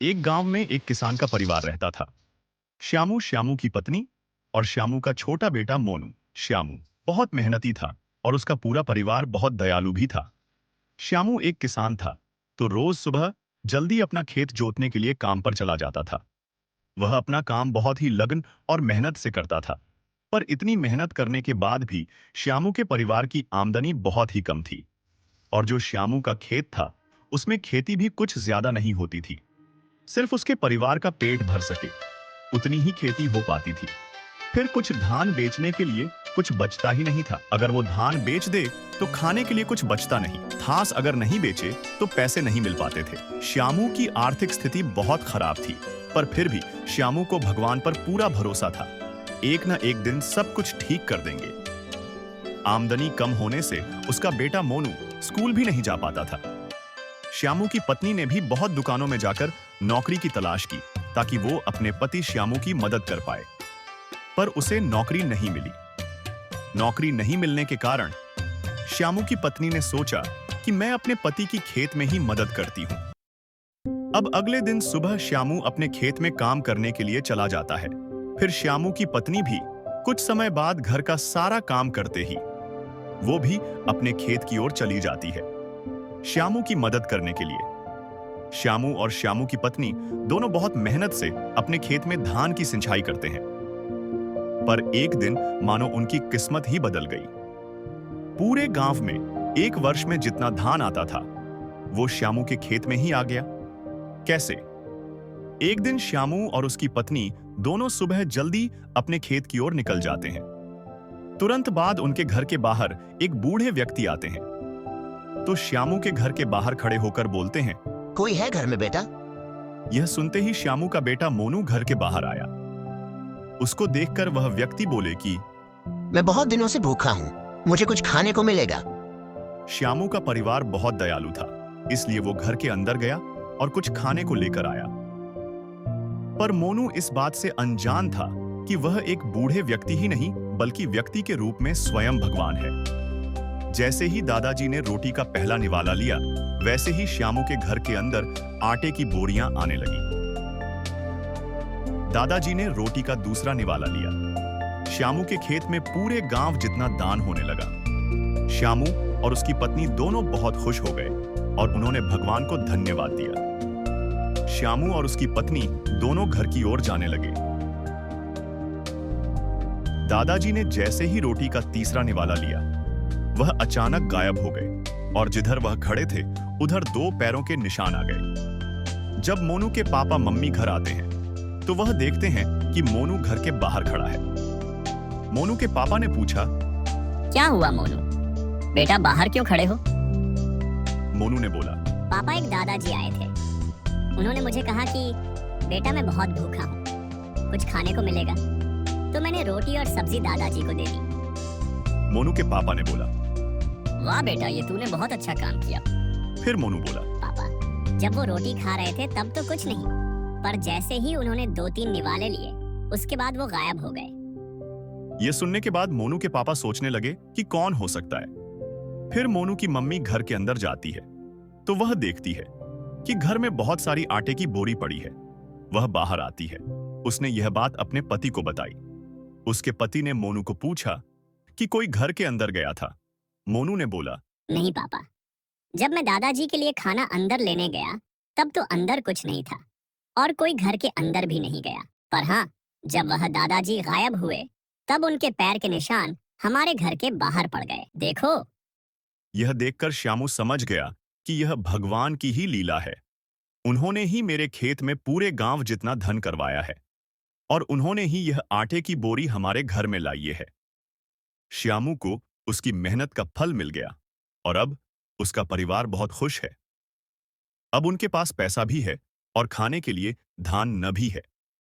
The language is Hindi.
एक गांव में एक किसान का परिवार रहता था। श्यामू, श्यामू की पत्नी और श्यामू का छोटा बेटा मोनू। श्यामू बहुत मेहनती था और उसका पूरा परिवार बहुत दयालु भी था। श्यामू एक किसान था, तो रोज सुबह जल्दी अपना खेत जोतने के लिए काम पर चला जाता था। वह अपना काम बहुत ही लगन और मेहनत से करता था। पर इतनी मेहनत करने के बाद भी श्यामू के परिवार की आमदनी बहुत ही कम थी। और जो श्यामू का खेत था, उसमें खेती भी कुछ ज्यादा नहीं होती थी। सिर्फ उसके परिवार का पेट भर सके उतनी ही खेती हो पाती थी। फिर कुछ धान बेचने के लिए कुछ बचता ही नहीं था। अगर वो धान बेच दे तो खाने के लिए कुछ बचता नहीं। घास अगर नहीं बेचे तो पैसे नहीं मिल पाते थे। श्यामू की आर्थिक स्थिति बहुत खराब थी, पर फिर भी श्यामू को भगवान पर पूरा भरोसा था। एक न एक दिन सब कुछ ठीक कर देंगे। आमदनी कम होने से उसका बेटा मोनू स्कूल भी नहीं जा पाता था। श्यामू की पत्नी ने भी बहुत दुकानों में जाकर नौकरी की तलाश की, ताकि वो अपने पति श्यामू की मदद कर पाए। पर उसे नौकरी नहीं मिली। नौकरी नहीं मिलने के कारण श्यामू की पत्नी ने सोचा कि मैं अपने पति की खेत में ही मदद करती हूँ। अब अगले दिन सुबह श्यामू अपने खेत में काम करने के लिए चला जाता है। फिर श्यामू की पत्नी भी कुछ समय बाद घर का सारा काम करते ही वो भी अपने खेत की ओर चली जाती है, श्यामू की मदद करने के लिए। श्यामू और श्यामू की पत्नी दोनों बहुत मेहनत से अपने खेत में धान की सिंचाई करते हैं। पर एक दिन मानो उनकी किस्मत ही बदल गई। पूरे गांव में एक वर्ष में जितना धान आता था, वो श्यामू के खेत में ही आ गया। कैसे? एक दिन श्यामू और उसकी पत्नी दोनों सुबह जल्दी अपने खेत की ओर निकल जाते हैं। तुरंत बाद उनके घर के बाहर एक बूढ़े व्यक्ति आते हैं। तो श्यामू के घर के बाहर खड़े होकर बोलते हैं, कोई है घर में बेटा? यह सुनते ही श्यामू का बेटा मोनू घर के बाहर आया। उसको देखकर वह व्यक्ति बोले कि मैं बहुत दिनों से भूखा हूँ, मुझे कुछ खाने को मिलेगा? श्यामू का परिवार बहुत दयालु था, इसलिए वो घर के अंदर गया और कुछ खाने को लेकर आया। पर मोनू इस बात से अनजान था कि वह एक बूढ़े व्यक्ति ही नहीं, बल्कि व्यक्ति के रूप में स्वयं भगवान है। जैसे ही दादाजी ने रोटी का पहला निवाला लिया, वैसे ही श्यामू के घर के अंदर आटे की बोरियां आने लगी। दादाजी ने रोटी का दूसरा निवाला लिया। श्यामू के खेत में पूरे गांव जितना दान होने लगा। श्यामू और उसकी पत्नी दोनों बहुत खुश हो गए और उन्होंने भगवान को धन्यवाद दिया। श्यामू और उसकी पत्नी दोनों घर की ओर जाने लगे। दादाजी ने जैसे ही रोटी का तीसरा निवाला लिया, वह अचानक गायब हो गए और जिधर वह खड़े थे उधर दो पैरों के निशान आ गए। जब मोनू के पापा मम्मी घर आते हैं तो वह देखते हैं कि मोनू घर के बाहर खड़ा है। मोनू के पापा ने पूछा, क्या हुआ मोनू? बेटा बाहर क्यों खड़े हो? मोनू ने बोला, पापा एक दादाजी आए थे, उन्होंने मुझे कहा कि बेटा मैं बहुत भूखा हूँ, कुछ खाने को मिलेगा? तो मैंने रोटी और सब्जी दादाजी को दे दी। मोनू के पापा ने बोला, वाह बेटा, ये तूने बहुत अच्छा काम किया। फिर मोनू बोला, पापा जब वो रोटी खा रहे थे तब तो कुछ नहीं, पर जैसे ही उन्होंने 2-3 निवाले लिए, उसके बाद वो गायब हो गए। यह सुनने के बाद मोनू के पापा सोचने लगे कि कौन हो सकता है। फिर मोनू की मम्मी घर के अंदर जाती है तो वह देखती है कि घर में बहुत सारी आटे की बोरी पड़ी है। वह बाहर आती है। उसने यह बात अपने पति को बताई। उसके पति ने मोनू को पूछा कि कोई घर के अंदर गया था। मोनू ने बोला, नहीं पापा, जब मैं दादाजी के लिए खाना अंदर लेने गया तब तो अंदर कुछ नहीं था और कोई घर के अंदर भी नहीं गया। पर हाँ, जब वह दादाजी गायब हुए तब उनके पैर के निशान हमारे घर के बाहर पड़ गए। देखो। यह देखकर श्यामू समझ गया कि यह भगवान की ही लीला है। उन्होंने ही मेरे खेत में पूरे गांव जितना धन करवाया है और उन्होंने ही यह आटे की बोरी हमारे घर में लाई है। श्यामू को उसकी मेहनत का फल मिल गया और अब उसका परिवार बहुत खुश है। अब उनके पास पैसा भी है और खाने के लिए धान न भी है।